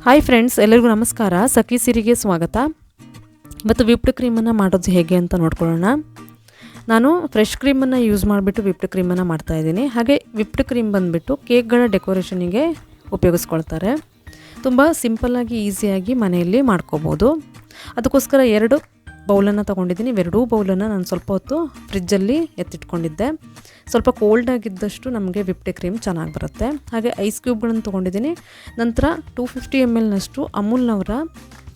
Hi friends, ಎಲ್ಲರಿಗೂ ನಮಸ್ಕಾರ. ಸಖಿ ಸಿರಿಗೆ ಸ್ವಾಗತ. ಮತ್ತು ವಿಪ್ಡ್ ಕ್ರೀಮನ್ನು ಮಾಡೋದು ಹೇಗೆ ಅಂತ ನೋಡ್ಕೊಳ್ಳೋಣ. ನಾನು ಫ್ರೆಶ್ ಕ್ರೀಮನ್ನು ಯೂಸ್ ಮಾಡಿಬಿಟ್ಟು ವಿಪ್ಡ್ ಕ್ರೀಮನ್ನು ಮಾಡ್ತಾಯಿದ್ದೀನಿ. ಹಾಗೆ ವಿಪ್ಡ್ ಕ್ರೀಮ್ ಬಂದುಬಿಟ್ಟು ಕೇಕ್ಗಳ ಡೆಕೋರೇಷನಿಗೆ ಉಪಯೋಗಿಸ್ಕೊಳ್ತಾರೆ. ತುಂಬ ಸಿಂಪಲ್ಲಾಗಿ ಈಸಿಯಾಗಿ ಮನೆಯಲ್ಲಿ ಮಾಡ್ಕೋಬೋದು. ಅದಕ್ಕೋಸ್ಕರ 2 ಬೌಲನ್ನು ತೊಗೊಂಡಿದ್ದೀನಿ. ಇವೆರಡೂ ಬೌಲನ್ನು ನಾನು ಸ್ವಲ್ಪ ಹೊತ್ತು ಫ್ರಿಜ್ಜಲ್ಲಿ ಎತ್ತಿಟ್ಕೊಂಡಿದ್ದೆ. ಸ್ವಲ್ಪ ಕೋಲ್ಡ್ ಆಗಿದ್ದಷ್ಟು ನಮಗೆ ವಿಪ್ಡ್ ಕ್ರೀಮ್ ಚೆನ್ನಾಗಿ ಬರುತ್ತೆ. ಹಾಗೆ ಐಸ್ ಕ್ಯೂಬ್ಗಳನ್ನು ತೊಗೊಂಡಿದ್ದೀನಿ. ನಂತರ 250 ml ಅಮೂಲ್ನವರ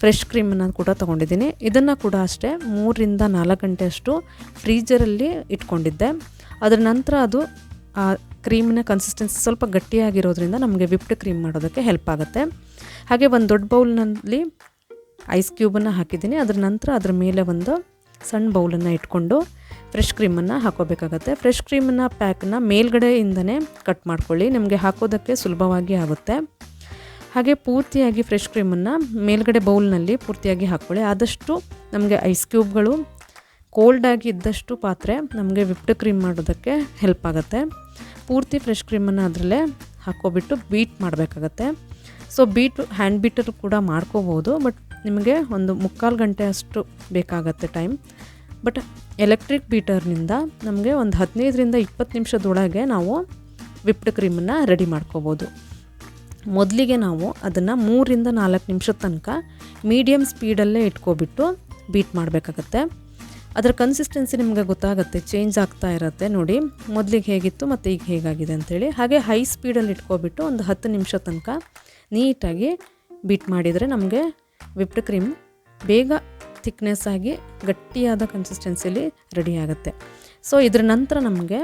ಫ್ರೆಶ್ ಕ್ರೀಮನ್ನು ಕೂಡ ತೊಗೊಂಡಿದ್ದೀನಿ. ಇದನ್ನು ಕೂಡ ಅಷ್ಟೇ 3 ರಿಂದ 4 ಗಂಟೆ ಅಷ್ಟು ಫ್ರೀಜರಲ್ಲಿ ಇಟ್ಕೊಂಡಿದ್ದೆ. ಅದರ ನಂತರ ಅದು ಆ ಕ್ರೀಮಿನ ಕನ್ಸಿಸ್ಟೆನ್ಸಿ ಸ್ವಲ್ಪ ಗಟ್ಟಿಯಾಗಿರೋದ್ರಿಂದ ನಮಗೆ ವಿಪ್ಡ್ ಕ್ರೀಮ್ ಮಾಡೋದಕ್ಕೆ ಹೆಲ್ಪ್ ಆಗುತ್ತೆ. ಹಾಗೆ ಒಂದು ದೊಡ್ಡ ಬೌಲ್ನಲ್ಲಿ ಐಸ್ ಕ್ಯೂಬನ್ನು ಹಾಕಿದ್ದೀನಿ. ಅದರ ನಂತರ ಅದರ ಮೇಲೆ ಒಂದು ಸಣ್ಣ ಬೌಲನ್ನು ಇಟ್ಕೊಂಡು ಫ್ರೆಶ್ ಕ್ರೀಮನ್ನು ಹಾಕೋಬೇಕಾಗತ್ತೆ. ಫ್ರೆಶ್ ಕ್ರೀಮನ್ನು ಪ್ಯಾಕನ್ನು ಮೇಲ್ಗಡೆಯಿಂದನೇ ಕಟ್ ಮಾಡ್ಕೊಳ್ಳಿ, ನಿಮಗೆ ಹಾಕೋದಕ್ಕೆ ಸುಲಭವಾಗಿ ಆಗುತ್ತೆ. ಹಾಗೆ ಪೂರ್ತಿಯಾಗಿ ಫ್ರೆಶ್ ಕ್ರೀಮನ್ನು ಮೇಲ್ಗಡೆ ಬೌಲ್ನಲ್ಲಿ ಪೂರ್ತಿಯಾಗಿ ಹಾಕ್ಕೊಳ್ಳಿ. ಆದಷ್ಟು ನಮಗೆ ಐಸ್ ಕ್ಯೂಬ್ಗಳು ಕೋಲ್ಡಾಗಿ ಇದ್ದಷ್ಟು ಪಾತ್ರೆ ನಮಗೆ ವಿಪ್ಡ್ ಕ್ರೀಮ್ ಮಾಡೋದಕ್ಕೆ ಹೆಲ್ಪ್ ಆಗುತ್ತೆ. ಪೂರ್ತಿ ಫ್ರೆಶ್ ಕ್ರೀಮನ್ನು ಅದರಲ್ಲೇ ಹಾಕ್ಕೊಬಿಟ್ಟು ಬೀಟ್ ಮಾಡಬೇಕಾಗತ್ತೆ. ಸೊ ಹ್ಯಾಂಡ್ ಬೀಟರ್ ಕೂಡ ಮಾಡ್ಕೋಬೋದು, ಬಟ್ ನಿಮಗೆ ಒಂದು 3/4 ಗಂಟೆ ಅಷ್ಟು ಬೇಕಾಗತ್ತೆ ಟೈಮ್. ಬಟ್ ಎಲೆಕ್ಟ್ರಿಕ್ ಬೀಟರ್ನಿಂದ ನಮಗೆ ಒಂದು 15 ರಿಂದ 20 ನಿಮಿಷದೊಳಗೆ ನಾವು ವಿಪ್ಡ್ ಕ್ರೀಮನ್ನು ರೆಡಿ ಮಾಡ್ಕೋಬೋದು. ಮೊದಲಿಗೆ ನಾವು ಅದನ್ನು 3 ರಿಂದ 4 ನಿಮಿಷದ ತನಕ ಮೀಡಿಯಮ್ ಸ್ಪೀಡಲ್ಲೇ ಇಟ್ಕೊಬಿಟ್ಟು ಬೀಟ್ ಮಾಡಬೇಕಾಗತ್ತೆ. ಅದರ ಕನ್ಸಿಸ್ಟೆನ್ಸಿ ನಿಮಗೆ ಗೊತ್ತಾಗುತ್ತೆ, ಚೇಂಜ್ ಆಗ್ತಾ ಇರುತ್ತೆ. ನೋಡಿ ಮೊದಲಿಗೆ ಹೇಗಿತ್ತು ಮತ್ತು ಈಗ ಹೇಗಾಗಿದೆ ಅಂಥೇಳಿ. ಹಾಗೆ ಹೈ ಸ್ಪೀಡಲ್ಲಿ ಇಟ್ಕೊಬಿಟ್ಟು ಒಂದು 10 ನಿಮಿಷ ತನಕ ನೀಟಾಗಿ ಬೀಟ್ ಮಾಡಿದರೆ ನಮಗೆ ವಿಪ್ಡ್ ಕ್ರೀಮ್ ಬೇಗ ಥಿಕ್ನೆಸ್ ಆಗಿ ಗಟ್ಟಿಯಾದ ಕನ್ಸಿಸ್ಟೆನ್ಸಿಯಲ್ಲಿ ರೆಡಿ ಆಗುತ್ತೆ. ಸೊ ಇದರ ನಂತರ ನಮಗೆ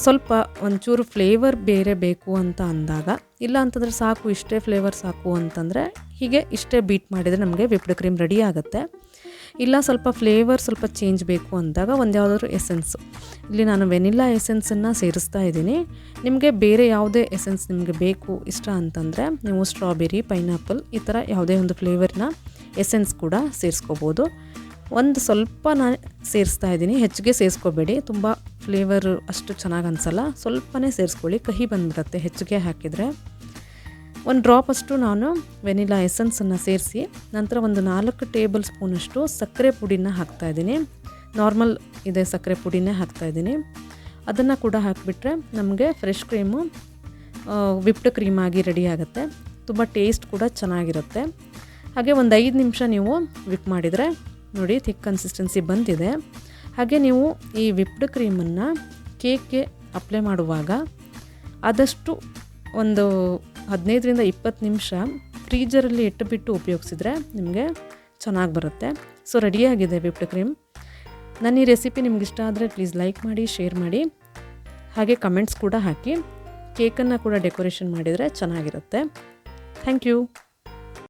ಸ್ವಲ್ಪ ಒಂಚೂರು ಫ್ಲೇವರ್ ಬೇರೆ ಬೇಕು ಅಂತ ಅಂದಾಗ, ಇಲ್ಲ ಅಂತಂದರೆ ಸಾಕು ಇಷ್ಟೇ ಫ್ಲೇವರ್ ಸಾಕು ಅಂತಂದರೆ ಹೀಗೆ ಇಷ್ಟೇ ಬೀಟ್ ಮಾಡಿದರೆ ನಮಗೆ ವಿಪ್ಡ್ ಕ್ರೀಮ್ ರೆಡಿ ಆಗುತ್ತೆ. ಇಲ್ಲ ಸ್ವಲ್ಪ ಫ್ಲೇವರ್ ಸ್ವಲ್ಪ ಚೇಂಜ್ ಬೇಕು ಅಂದಾಗ ಒಂದು ಯಾವುದಾದ್ರೂ ಎಸೆನ್ಸು, ಇಲ್ಲಿ ನಾನು ವೆನಿಲ್ಲಾ ಎಸೆನ್ಸನ್ನು ಸೇರಿಸ್ತಾ ಇದ್ದೀನಿ. ನಿಮಗೆ ಬೇರೆ ಯಾವುದೇ ಎಸೆನ್ಸ್ ನಿಮಗೆ ಬೇಕು ಇಷ್ಟ ಅಂತಂದರೆ ನೀವು ಸ್ಟ್ರಾಬೆರಿ, ಪೈನಾಪಲ್ ಈ ಥರ ಯಾವುದೇ ಒಂದು ಫ್ಲೇವರ್ನ ಎಸೆನ್ಸ್ ಕೂಡ ಸೇರಿಸ್ಕೋಬೋದು. ಒಂದು ಸ್ವಲ್ಪ ನಾನು ಸೇರಿಸ್ತಾ ಇದ್ದೀನಿ, ಹೆಚ್ಚಿಗೆ ಸೇರಿಸ್ಕೋಬೇಡಿ, ತುಂಬ ಫ್ಲೇವರು ಅಷ್ಟು ಚೆನ್ನಾಗಿ ಅನಿಸಲ್ಲ. ಸ್ವಲ್ಪನೇ ಸೇರಿಸ್ಕೊಳ್ಳಿ, ಕಹಿ ಬಂದುಬಿಡುತ್ತೆ ಹೆಚ್ಚಿಗೆ ಹಾಕಿದರೆ. ಒಂದು ಡ್ರಾಪ್ ಅಷ್ಟು ನಾನು ವೆನಿಲಾ ಎಸೆನ್ಸನ್ನು ಸೇರಿಸಿ ನಂತರ ಒಂದು 4 ಟೇಬಲ್ ಸ್ಪೂನಷ್ಟು ಸಕ್ಕರೆ ಪುಡಿನ ಹಾಕ್ತಾಯಿದ್ದೀನಿ. ನಾರ್ಮಲ್ ಇದೆ ಸಕ್ಕರೆ ಪುಡಿನೇ ಹಾಕ್ತಾಯಿದ್ದೀನಿ. ಅದನ್ನು ಕೂಡ ಹಾಕಿಬಿಟ್ರೆ ನಮಗೆ ಫ್ರೆಶ್ ಕ್ರೀಮು ವಿಪ್ಡ್ ಕ್ರೀಮ್ ಆಗಿ ರೆಡಿ ಆಗುತ್ತೆ. ತುಂಬ ಟೇಸ್ಟ್ ಕೂಡ ಚೆನ್ನಾಗಿರುತ್ತೆ. ಹಾಗೆ ಒಂದು 5 ನಿಮಿಷ ನೀವು ವಿಪ್ ಮಾಡಿದರೆ ನೋಡಿ ಥಿಕ್ ಕನ್ಸಿಸ್ಟೆನ್ಸಿ ಬಂದಿದೆ. ಹಾಗೆ ನೀವು ಈ ವಿಪ್ಡ್ ಕ್ರೀಮನ್ನು ಕೇಕ್ಗೆ ಅಪ್ಲೈ ಮಾಡುವಾಗ ಆದಷ್ಟು ಒಂದು 15 ರಿಂದ 20 ನಿಮಿಷ ಫ್ರೀಜರಲ್ಲಿ ಇಟ್ಟುಬಿಟ್ಟು ಉಪಯೋಗಿಸಿದ್ರೆ ನಿಮಗೆ ಚೆನ್ನಾಗಿ ಬರುತ್ತೆ. ಸೊ ರೆಡಿಯಾಗಿದೆ ವಿಪ್ಡ್ ಕ್ರೀಮ್. ನನ್ನ ಈ ರೆಸಿಪಿ ನಿಮ್ಗೆ ಇಷ್ಟ ಆದರೆ ಪ್ಲೀಸ್ ಲೈಕ್ ಮಾಡಿ, ಶೇರ್ ಮಾಡಿ, ಹಾಗೆ ಕಮೆಂಟ್ಸ್ ಕೂಡ ಹಾಕಿ. ಕೇಕನ್ನು ಕೂಡ ಡೆಕೋರೇಷನ್ ಮಾಡಿದರೆ ಚೆನ್ನಾಗಿರುತ್ತೆ. Thank you.